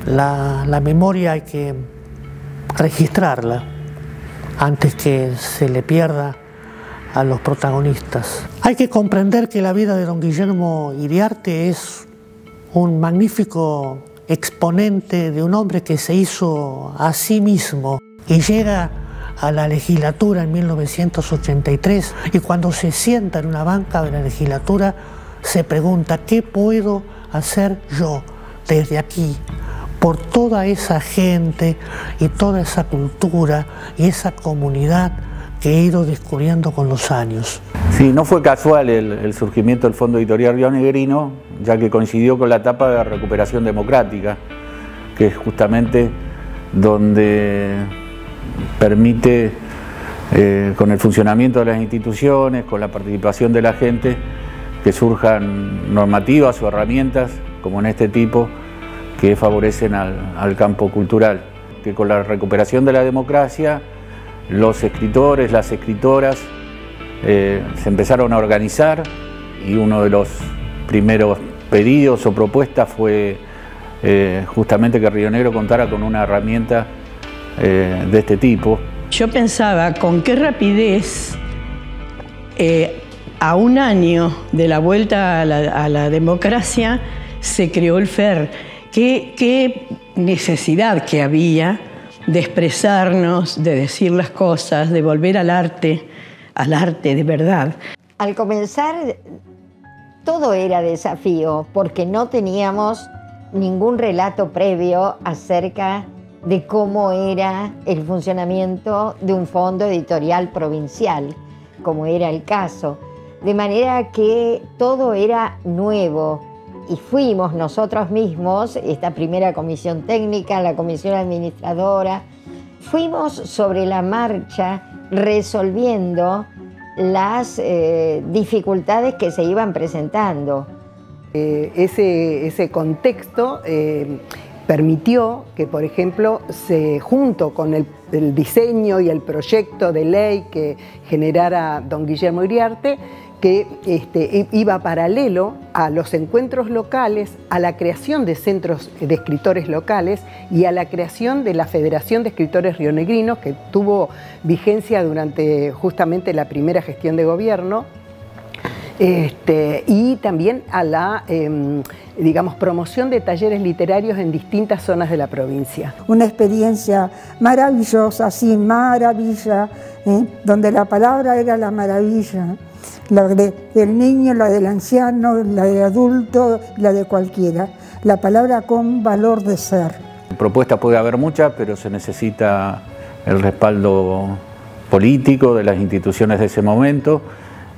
La memoria hay que registrarla antes que se le pierda a los protagonistas. Hay que comprender que la vida de don Guillermo Iriarte es un magnífico exponente de un hombre que se hizo a sí mismo y llega a la legislatura en 1983, y cuando se sienta en una banca de la legislatura se pregunta: ¿qué puedo hacer yo desde aquí por toda esa gente y toda esa cultura y esa comunidad que he ido descubriendo con los años? Sí, no fue casual el surgimiento del Fondo Editorial Rionegrino, ya que coincidió con la etapa de recuperación democrática, que es justamente donde permite, con el funcionamiento de las instituciones, con la participación de la gente, que surjan normativas o herramientas como en este tipo que favorecen al campo cultural. Que con la recuperación de la democracia, los escritores, las escritoras se empezaron a organizar, y uno de los primeros pedidos o propuestas fue justamente que Río Negro contara con una herramienta de este tipo. Yo pensaba con qué rapidez, a un año de la vuelta a la democracia, se creó el FER. Qué necesidad que había de expresarnos, de decir las cosas, de volver al arte de verdad. Al comenzar todo era desafío, porque no teníamos ningún relato previo acerca de cómo era el funcionamiento de un fondo editorial provincial, como era el caso. De manera que todo era nuevo, y fuimos nosotros mismos, esta primera comisión técnica, la comisión administradora, fuimos sobre la marcha resolviendo las dificultades que se iban presentando. Ese contexto permitió que, por ejemplo, junto con el diseño y el proyecto de ley que generara don Guillermo Iriarte, que iba paralelo a los encuentros locales, a la creación de centros de escritores locales y a la creación de la Federación de Escritores Rionegrinos, que tuvo vigencia durante justamente la primera gestión de gobierno, y también a la digamos, promoción de talleres literarios en distintas zonas de la provincia. Una experiencia maravillosa, sin maravilla, donde la palabra era la maravilla. La del niño, la del anciano, la del adulto, la de cualquiera. La palabra con valor de ser. Propuestas puede haber muchas, pero se necesita el respaldo político de las instituciones de ese momento,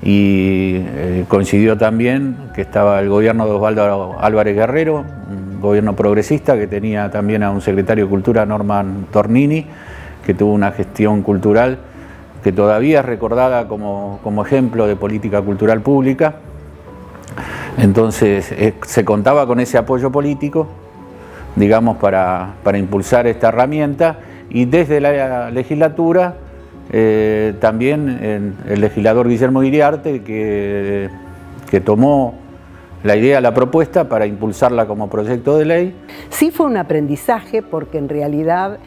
y coincidió también que estaba el gobierno de Osvaldo Álvarez Guerrero, un gobierno progresista que tenía también a un secretario de Cultura, Norman Tornini, que tuvo una gestión cultural que todavía es recordada como ejemplo de política cultural pública. Entonces se contaba con ese apoyo político, digamos, para impulsar esta herramienta, y desde la legislatura también el legislador Guillermo Iriarte, que tomó la idea, la propuesta, para impulsarla como proyecto de ley. Sí fue un aprendizaje, porque en realidad,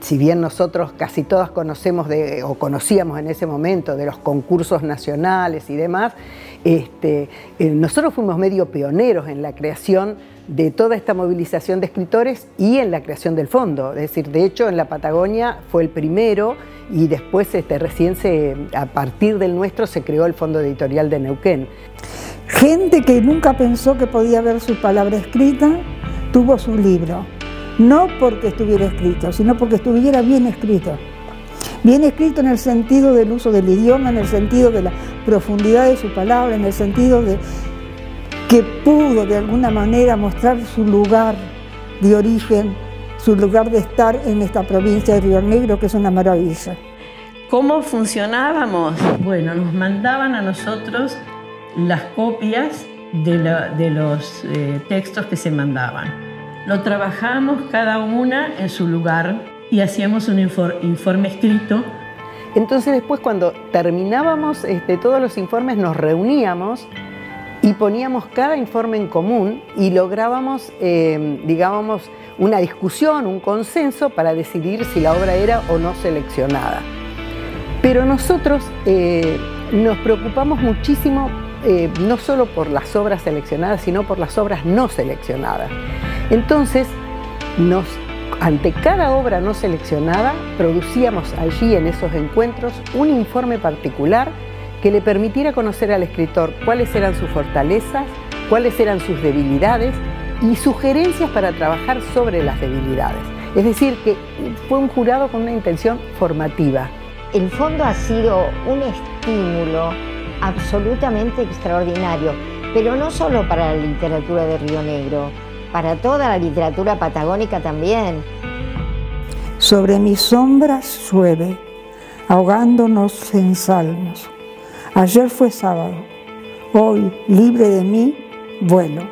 si bien nosotros casi todas conocemos o conocíamos en ese momento de los concursos nacionales y demás, nosotros fuimos medio pioneros en la creación de toda esta movilización de escritores y en la creación del fondo. Es decir, de hecho, en la Patagonia fue el primero, y después recién a partir del nuestro se creó el Fondo Editorial de Neuquén. Gente que nunca pensó que podía ver su palabra escrita, tuvo su libro. No porque estuviera escrito, sino porque estuviera bien escrito. Bien escrito en el sentido del uso del idioma, en el sentido de la profundidad de su palabra, en el sentido de que pudo de alguna manera mostrar su lugar de origen, su lugar de estar en esta provincia de Río Negro, que es una maravilla. ¿Cómo funcionábamos? Bueno, nos mandaban a nosotros las copias de los textos que se mandaban. Lo trabajamos cada una en su lugar y hacíamos un informe escrito. Entonces después, cuando terminábamos todos los informes, nos reuníamos y poníamos cada informe en común y lográbamos, digamos, una discusión, un consenso para decidir si la obra era o no seleccionada. Pero nosotros nos preocupamos muchísimo no solo por las obras seleccionadas, sino por las obras no seleccionadas. Entonces, ante cada obra no seleccionada, producíamos allí en esos encuentros un informe particular que le permitiera conocer al escritor cuáles eran sus fortalezas, cuáles eran sus debilidades y sugerencias para trabajar sobre las debilidades. Es decir, que fue un jurado con una intención formativa. El fondo ha sido un estímulo absolutamente extraordinario, pero no solo para la literatura de Río Negro, para toda la literatura patagónica también. Sobre mis sombras llueve, ahogándonos en salmos. Ayer fue sábado, hoy, libre de mí, vuelo.